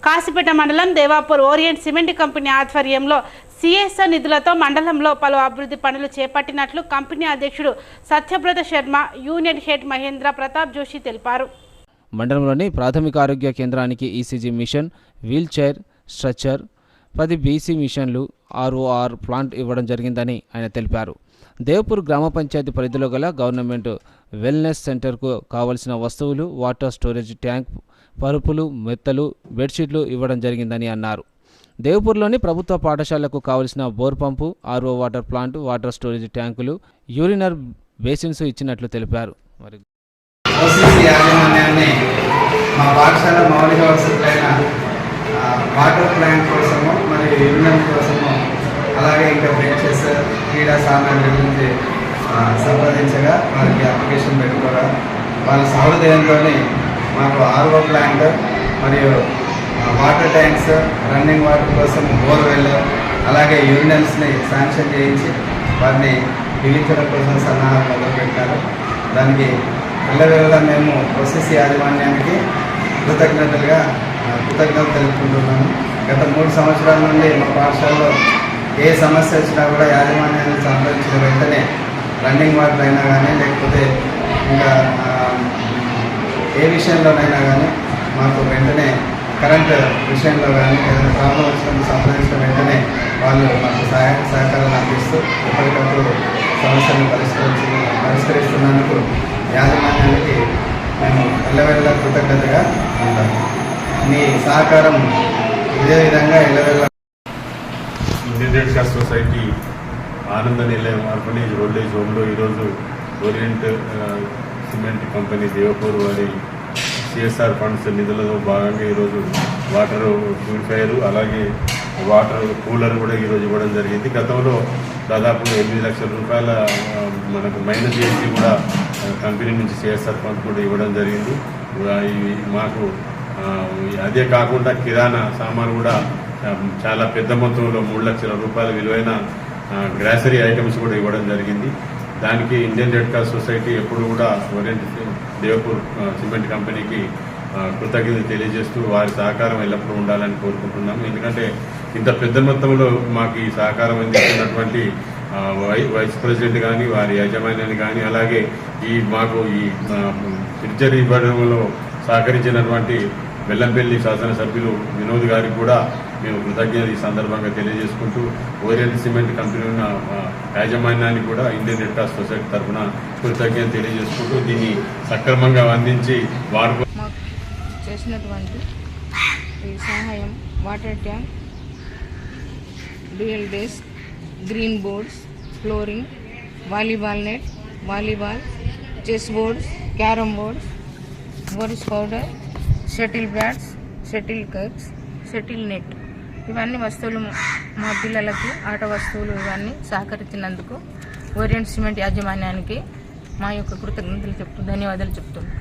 కాసిపేట మండలం Devapur Orient cement company ఆధ్వర్యంలో CSR నిధులతో మండలంలో పలు అభివృద్ధి పనులు చేపట్టినట్లు కంపెనీ అధ్యక్షుడు సత్యవ్రత శర్మ, యూనియన్ హెడ్ మహేంద్ర ప్రతాప్ జోషి తెలిపారు. మండలంలోని ప్రాథమిక ఆరోగ్య కేంద్రానికి ECG machine, wheel chair, stretcher, 10 BC మిషన్లు, ఆర్ఓఆర్ ప్లాంట్ ఇవ్వడం జరిగిందని ఆయన తెలిపారు. దేవపూర్ గ్రామ పంచాయతీ పరిధిలో గల గవర్నమెంట్ వెల్నెస్ సెంటర్కు కావలసిన వస్తువులు, వాటర్ స్టోరేజ్ ట్యాంక్, పరుపులు, మెత్తలు, బెడ్షీట్లు ఇవ్వడం జరిగిందని అన్నారు. దేవపూర్లోని ప్రభుత్వ పాఠశాలకు కావలసిన bore pump, RO water plant, water storage ట్యాంకులు, యూరినర్ బేసిన్స్ ఇచ్చినట్లు తెలిపారు. మరి మా పాఠశాల మౌలిక వసతులైన వాటర్ ప్లాంట్ కోసము మరియు యూరినర్ కోసము అలాగే ఇంకా బెంచెస్, క్రీడా సామాగ్రి గురించి సంప్రదించగా వారికి అప్లికేషన్ పెట్టుకోగా వాళ్ళ సహృదయంతో మాకు ఆర్ఓ ప్లాంట్ మరియు వాటర్ ట్యాంక్స్, రన్నింగ్ వాటర్ కోసం బోర్వెల్, అలాగే యూరినల్స్ని శాంక్షన్ చేయించి వారిని బిగించడం కోసం సన్నాహాలు మొదలుపెట్టారు. దానికి వెళ్ళవేళ మేము ఓసీసీ యాజమాన్యానికి కృతజ్ఞతలు తెలుపుకుంటున్నాము. గత 3 సంవత్సరాల నుండి మా పాఠశాలలో ఏ సమస్య వచ్చినా కూడా యాజమాన్యాన్ని సంప్రదించిన వెంటనే రన్నింగ్ వాటర్ అయినా కానీ లేకపోతే ఇంకా ఏ విషయంలోనైనా కానీ మాకు వెంటనే కరెంట్ విషయంలో కానీ ఏదైనా ప్రాబ్లం వచ్చినప్పుడు సంప్రదించిన వెంటనే వాళ్ళు మాకు సహకారం అందిస్తూ ఎప్పటికప్పుడు సమస్యలను పరిష్కరిస్తున్నందుకు యాజమాన్యానికి మేము ఎల్లవెల్ల కృతజ్ఞతగా ఉంటాము. మీ సహకారం ఇదే విధంగా ఎల్లవెల్ల. ఇండియన్ రెడ్ క్రాస్ సొసైటీ ఆనంద నిలయం ఆర్ఫనేజ్ ఓల్డేజ్ హోమ్లో ఈరోజు ఓరియంట్ సిమెంట్ కంపెనీ దేవపూర్ వారి సిఎస్ఆర్ ఫండ్స్ నిధులలో భాగంగా ఈరోజు వాటర్ ప్యూరిఫైయర్ అలాగే వాటర్ కూలర్ కూడా ఈరోజు ఇవ్వడం జరిగింది. గతంలో దాదాపు 8 లక్షల రూపాయల మనకు మైనస్ చేసి కూడా కంపెనీ నుంచి సిఎస్ఆర్ ఫండ్ కూడా ఇవ్వడం జరిగింది. మాకు అదే కాకుండా కిరాణా సామాను కూడా చాలా పెద్ద మొత్తంలో 3 లక్షల రూపాయల విలువైన గ్రాసరీ ఐటమ్స్ కూడా ఇవ్వడం జరిగింది. దానికి ఇండియన్ రెడ్ క్రాస్ సొసైటీ ఎప్పుడు కూడా ఓరియంట్ దేవపూర్ సిమెంట్ కంపెనీకి కృతజ్ఞతలు తెలియజేస్తూ వారి సహకారం ఎల్లప్పుడూ ఉండాలని కోరుకుంటున్నాము. ఎందుకంటే ఇంత పెద్ద మొత్తంలో మాకు ఈ సహకారం అందిస్తున్నటువంటి వైస్ ప్రెసిడెంట్ కానీ వారి యాజమాన్యాన్ని కానీ అలాగే మాకు ఈ పిక్చర్ ఇవ్వడంలో సహకరించినటువంటి వెల్లంపల్లి శాసనసభ్యులు వినోద్ గారికి కూడా మేము కృతజ్ఞతలు ఈ సందర్భంగా తెలియజేసుకుంటూ ఓరియంట్ సిమెంట్ కంపెనీ ఉన్న యాజమాన్యాన్ని కూడా ఇండియన్ రెడ్ క్రాస్ సొసైటీ తరఫున కృతజ్ఞతలు తెలియజేసుకుంటూ దీన్ని సక్రమంగా అందించి వారు చేసినటువంటి సహాయం, water tank, dual desk, green boards, flooring, volleyball net, volleyball, chess boards, carrom boards, boards powder, shuttle bats, shuttle cups, shuttle net, ఇవన్నీ వస్తువులు మా పిల్లలకి ఆట వస్తువులు ఇవన్నీ సహకరించినందుకు ఓరియంట్ సిమెంట్ యాజమాన్యానికి మా యొక్క కృతజ్ఞతలు ధన్యవాదాలు చెప్తున్నాం.